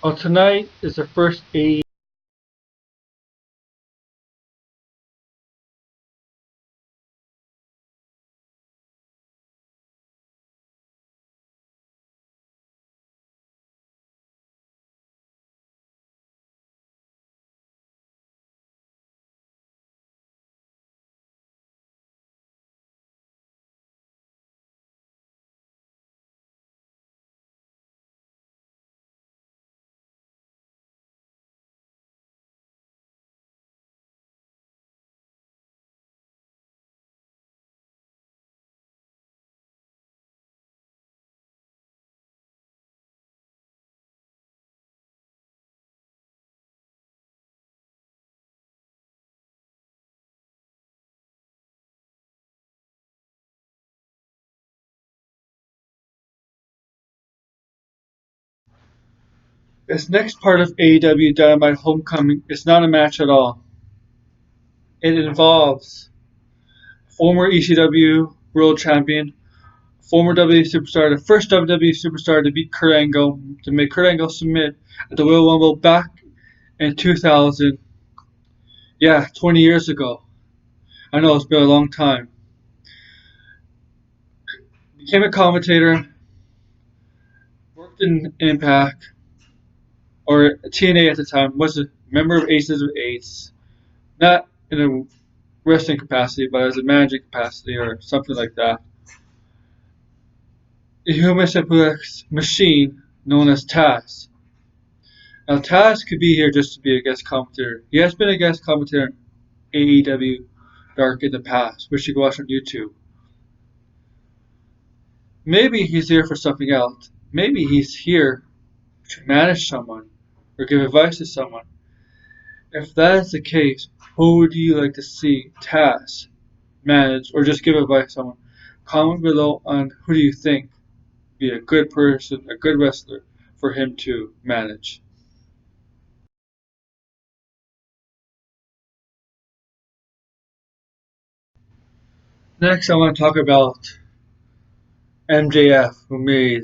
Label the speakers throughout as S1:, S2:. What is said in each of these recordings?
S1: Well, tonight is the first AEW. This next part of AEW Dynamite Homecoming is not a match at all. It involves former ECW World Champion, former WWE Superstar, the first WWE Superstar to beat Kurt Angle, to make Kurt Angle submit at the Royal Rumble back in 2000. Yeah, 20 years ago. I know it's been a long time. Became a commentator, worked in Impact, or TNA at the time, was a member of Aces of Eights, not in a wrestling capacity, but as a managing capacity or something like that. A human suplex machine known as Taz. Now, Taz could be here just to be a guest commentator. He has been a guest commentator in AEW Dark in the past, which you can watch on YouTube. Maybe he's here for something else. Maybe he's here to manage someone or give advice to someone. If that is the case, who would you like to see Taz manage or just give advice to someone? Comment below on who do you think would be a good person, a good wrestler for him to manage. Next, I want to talk about MJF, who made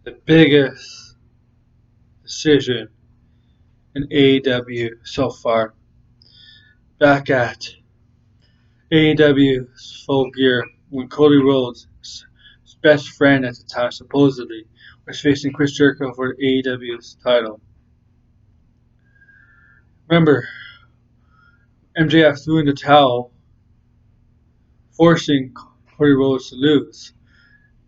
S1: the biggest decision in AEW so far. Back at AEW's Full Gear, when Cody Rhodes, his best friend at the time, supposedly, was facing Chris Jericho for AEW's title. Remember, MJF threw in the towel, forcing Cody Rhodes to lose.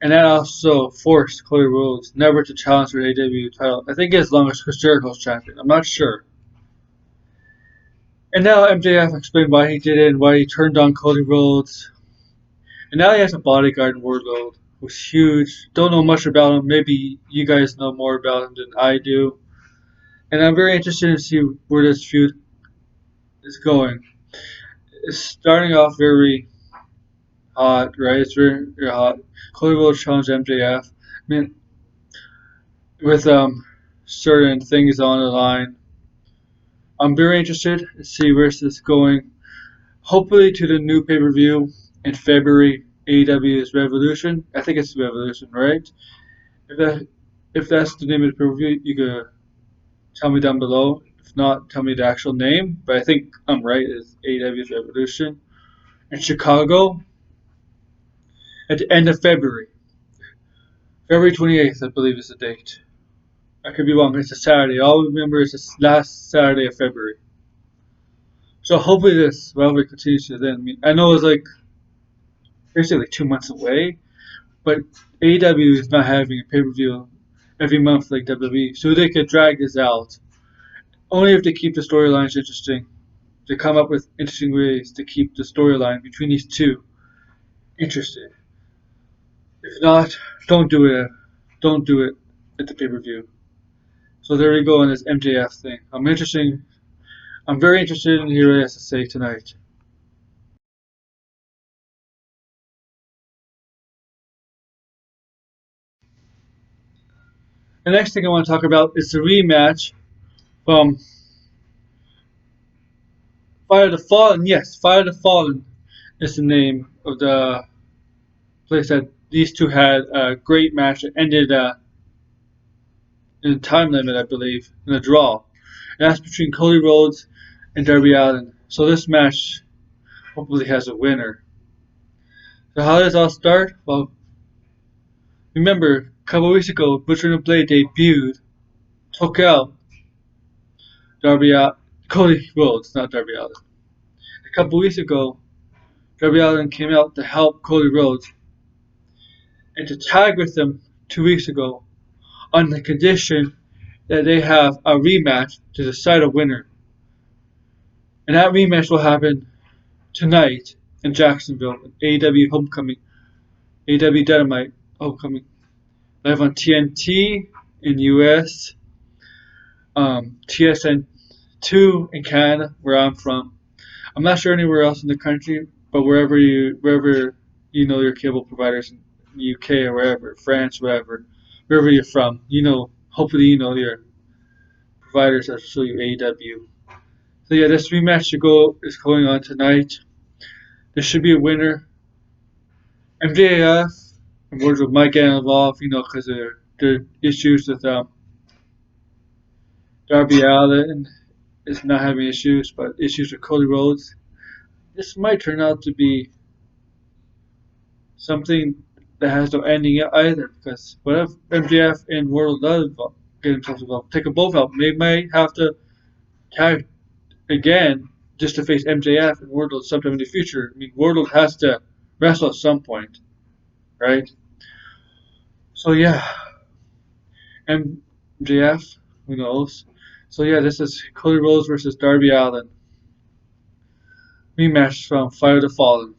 S1: And that also forced Cody Rhodes never to challenge for the AEW title. I think as long as Chris Jericho's champion. I'm not sure. And now MJF explained why he did it and why he turned on Cody Rhodes. And now he has a bodyguard in Wardlow who's huge. Don't know much about him. Maybe you guys know more about him than I do. And I'm very interested to see where this feud is going. It's starting off very hot, right? It's very, very hot. Cody Rhodes challenged MJF. I mean, with certain things on the line. I'm very interested to see where this is going. Hopefully to the new pay-per-view in February, AEW's Revolution. I think it's Revolution, right? If that's the name of the pay-per-view, you can tell me down below. If not, tell me the actual name. But I think I'm right. It's AEW's Revolution in Chicago at the end of February. February 28th, I believe, is the date. I could be wrong. It's a Saturday. All I remember is the last Saturday of February. So hopefully this rivalry continues to then. I mean, I know it's like basically 2 months away, but AEW is not having a pay-per-view every month like WWE, so they could drag this out. Only if they keep the storylines interesting. They come up with interesting ways to keep the storyline between these two interesting. If not, don't do it. Don't do it at the pay-per-view. So there we go on this MJF thing. I'm very interested in hearing what he has to say tonight. The next thing I want to talk about is the rematch from Fire the Fallen. Yes, Fire the Fallen is the name of the place that these two had a great match. It ended in the time limit, I believe, in a draw. And that's between Cody Rhodes and Darbyallan. So this match hopefully has a winner. So how does it all start? Well, remember, a couple weeks ago, Butcher and Blade debuted, took out Cody Rhodes, not Darbyallan. A couple weeks ago, Darbyallan came out to help Cody Rhodes and to tag with them 2 weeks ago on the condition that they have a rematch to decide a winner. And that rematch will happen tonight in Jacksonville, AEW Homecoming, AEW Dynamite Homecoming, live on TNT in US, TSN2 in Canada, where I'm from. I'm not sure anywhere else in the country, but wherever you know your cable providers in the UK or wherever, France, wherever you're from, hopefully you know your providers that show you AEW. So yeah, this rematch is going on tonight. There should be a winner. MJF and Wardlow might get involved, because of their issues with Darbyallan is not having issues, but issues with Cody Rhodes. This might turn out to be something that has no ending yet either, because what if MJF and Wardlow does get themselves involved? Take them both out. They might have to tag again just to face MJF and Wardlow sometime in the future. I mean, Wardlow has to wrestle at some point, right? So yeah, MJF, who knows? So yeah, this is Cody Rhodes versus Darbyallan. Rematch from Fire the Fallen.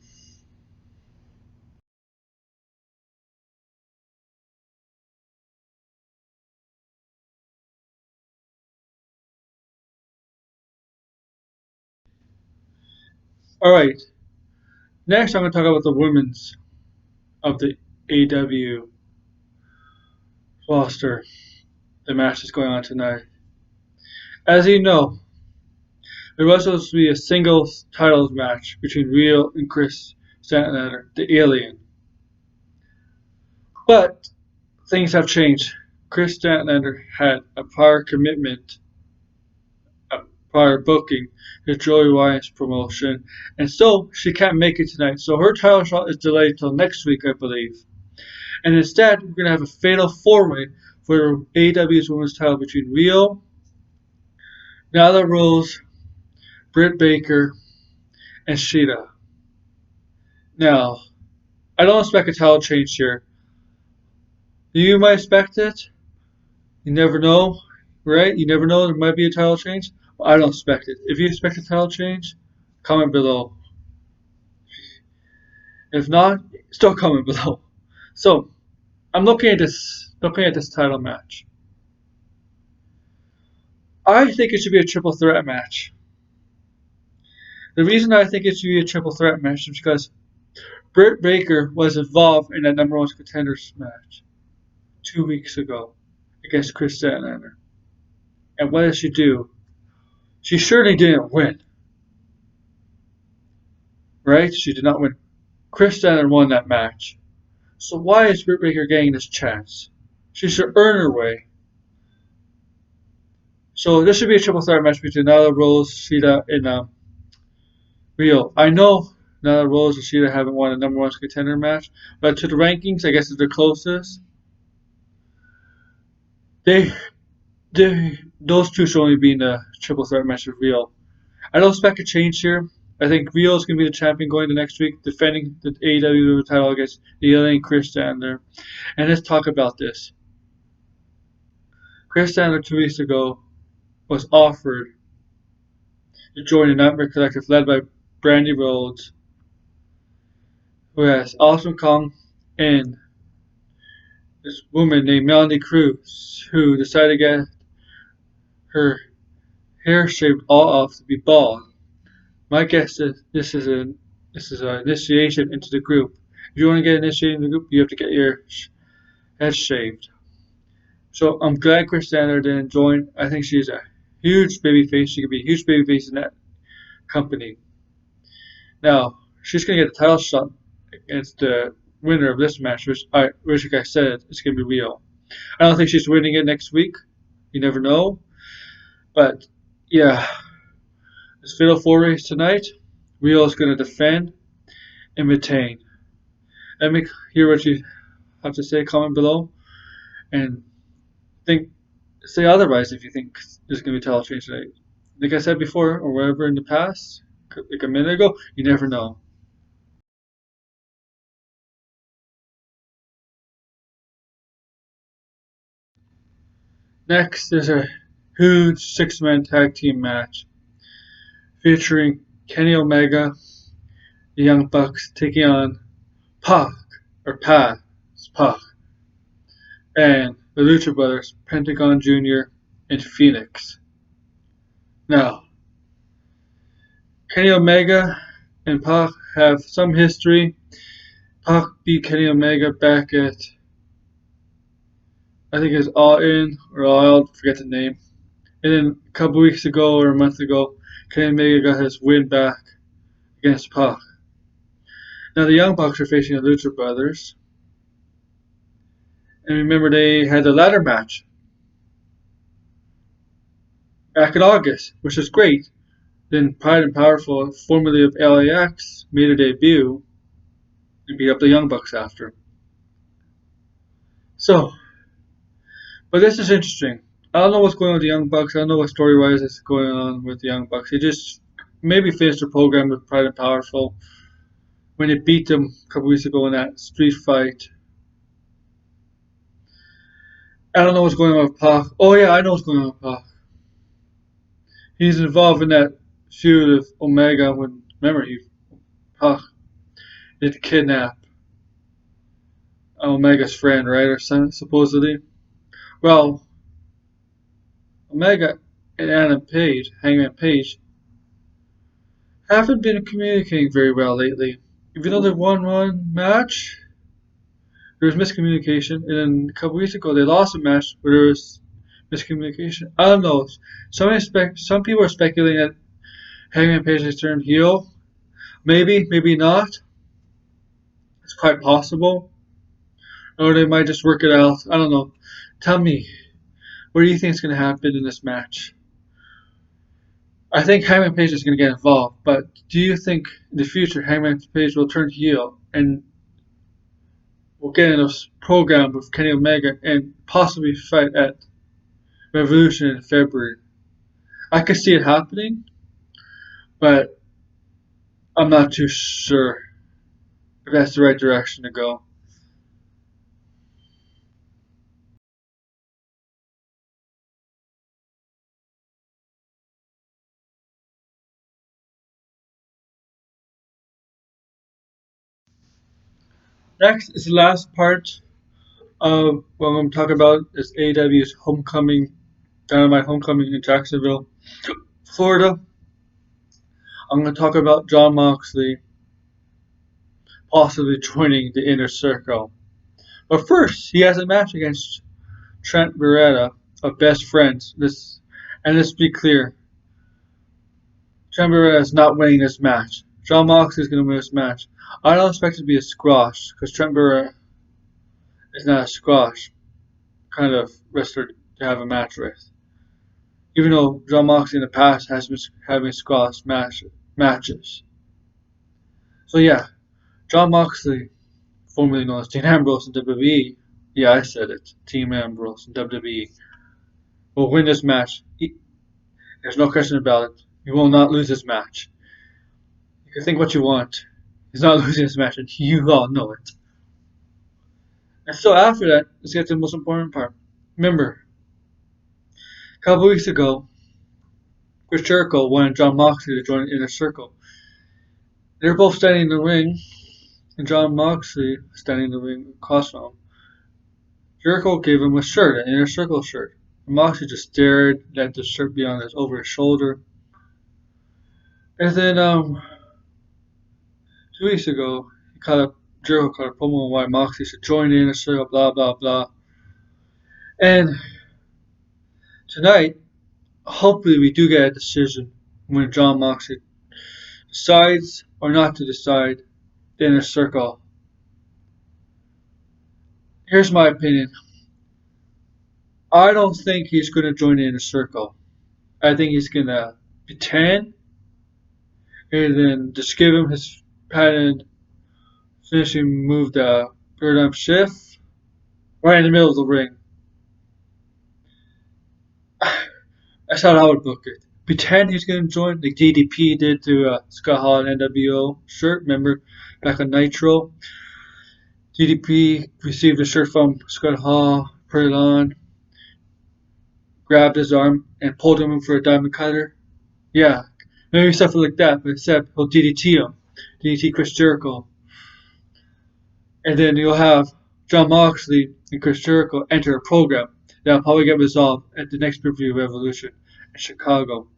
S1: Alright, next I'm going to talk about the women's of the AEW roster. The match is going on tonight. As you know, there was supposed to be a singles titles match between Rhio and Kris Statlander, the Alien. But things have changed. Kris Statlander had a prior commitment, a prior booking to Joey Ryan's promotion, and so she can't make it tonight. So her title shot is delayed till next week, I believe. And instead, we're going to have a fatal four-way for AEW's women's title between Rhio, Nyla Rose, Britt Baker, and Shida. Now, I don't expect a title change here. You might expect it. You never know, right? You never know. There might be a title change. Well, I don't expect it. If you expect a title change, comment below. If not, still comment below. So, I'm looking at this title match. I think it should be a triple threat match. The reason I think it should be a triple threat match is because Britt Baker was involved in that number one contenders match 2 weeks ago against Kris Statlander. And what did she do? She surely didn't win. Right? She did not win. Kris Statlander won that match. So why is Britt Baker getting this chance? She should earn her way. So this should be a triple threat match between Nyla Rose, Shida, and Rhio. I know Nyla Rose and Shida haven't won a number one contender match, but to the rankings, I guess it's the closest. Those two should only be in the triple threat match with Rhio. I don't expect a change here. I think Rhio is going to be the champion going the next week, defending the AEW title against the alien Kris Statlander. And let's talk about this. Kris Statlander 2 weeks ago was offered to join the Nightmare Collective led by Brandy Rhodes, who has Awesome Kong and this woman named Melanie Cruz, who decided to get her hair shaved all off to be bald. My guess is this is an initiation into the group. If you want to get initiated in the group, you have to get your head shaved. So I'm glad Kris Statlander didn't join. I think she's a huge babyface. She could be a huge babyface in that company. Now, she's going to get a title shot against the winner of this match, which like I said, it's going to be Rhio. I don't think she's winning it next week. You never know. But yeah, this fatal four way tonight. Rio's going to defend and retain. Let me hear what you have to say. Comment below and think. Say otherwise if you think there's going to be a title change tonight. Like I said before, or wherever in the past, like a minute ago, you never know. Next, there's a huge six-man tag team match featuring Kenny Omega, the Young Bucks taking on Pac, or Pac, it's Pac, and the Lucha Brothers, Pentagon Jr. and Phoenix. Now, Kenny Omega and Pac have some history. Pac beat Kenny Omega back at, I think it was All In or All Out, forget the name. And then a couple weeks ago or a month ago, Kenny Omega got his win back against Pac. Now the Young Bucks are facing the Lucha Brothers. And remember they had the ladder match back in August, which was great. Then Pride and Powerful, formerly of LAX, made a debut and beat up the Young Bucks after. So, but this is interesting. I don't know what's going on with the Young Bucks. I don't know what story-wise is going on with the Young Bucks. They just maybe finished the program with Pride and Powerful when they beat them a couple weeks ago in that street fight. I don't know what's going on with Pac. Oh yeah, I know what's going on with Pac. He's involved in that feud with Omega when, remember, Pac did kidnap Omega's friend, right, or something, supposedly. Well, Omega and Hangman Page, haven't been communicating very well lately. Even though they won one match, there was miscommunication, and then a couple weeks ago they lost a match where there was miscommunication. I don't know. Some people are speculating that Hangman Page has turned heel. Maybe, maybe not. It's quite possible. Or they might just work it out. I don't know. Tell me, what do you think is going to happen in this match? I think Hangman Page is going to get involved, but do you think in the future Hangman Page will turn heel and will get in a program with Kenny Omega and possibly fight at Revolution in February? I could see it happening, but I'm not too sure if that's the right direction to go. Next is the last part of what I'm going to talk about is AEW's Homecoming Dynamite Homecoming in Jacksonville, Florida. I'm going to talk about Jon Moxley possibly joining the Inner Circle. But first, he has a match against Trent Barreta of Best Friends. Let's be clear. Trent Barreta is not winning this match. Jon Moxley is going to win this match. I don't expect it to be a squash because Trent Barreta is not a squash kind of wrestler to have a match with. Even though Jon Moxley in the past has been having squash matches. So yeah, Jon Moxley, formerly known as Dean Ambrose in WWE, yeah I said it, Team Ambrose in WWE, will win this match. There's no question about it. He will not lose this match. You can think what you want. He's not losing this match, and you all know it. And so after that, let's get to the most important part. Remember, a couple weeks ago, Chris Jericho wanted Jon Moxley to join the Inner Circle. They were both standing in the ring, and Jon Moxley standing in the ring across from him. Jericho gave him a shirt, an Inner Circle shirt. And Moxley just stared, let the shirt be on over his shoulder. And then 2 weeks ago, Jericho caught a promo on why Moxley should join the Inner Circle, blah blah blah. And tonight, hopefully we do get a decision when Jon Moxley decides or not to decide the Inner Circle. Here's my opinion. I don't think he's going to join the Inner Circle. I think he's going to pretend and then just give him his patented finishing move, the paradigm shift, right in the middle of the ring. That's how I would book it. Pretend he's going to join, like DDP did to Scott Hall and NWO shirt. Remember back on Nitro? DDP received a shirt from Scott Hall, put it on, grabbed his arm, and pulled him in for a diamond cutter. Yeah, maybe something like that, but instead he'll DDT him. DDT Chris Jericho. And then you'll have Jon Moxley and Chris Jericho enter a program that'll probably get resolved at the next pay-per-view Revolution in Chicago.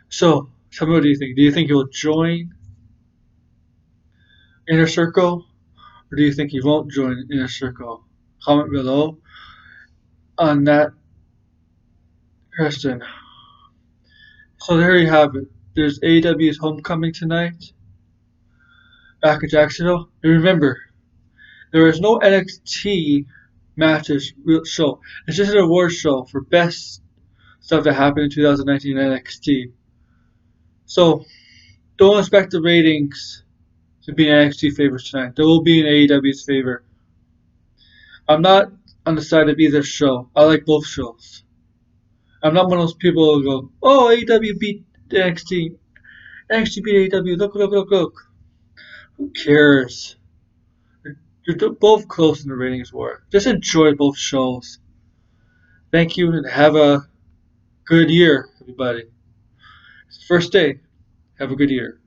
S1: So, tell me, what do you think? Do you think he'll join Inner Circle, or do you think he won't join Inner Circle? Comment below on that question. So there you have it. There's AEW's Homecoming tonight, back in Jacksonville. And remember, there is no NXT matches show. It's just an award show for best stuff that happened in 2019 NXT. So don't expect the ratings to be in NXT favor tonight. They will be in AEW's favor. I'm not on the side of either show. I like both shows. I'm not one of those people who go, oh, AEW beat NXT. NXT beat AEW. Look, look, look, look. Who cares? You're both close in the ratings war. Just enjoy both shows. Thank you and have a good year, everybody. It's the first day. Have a good year.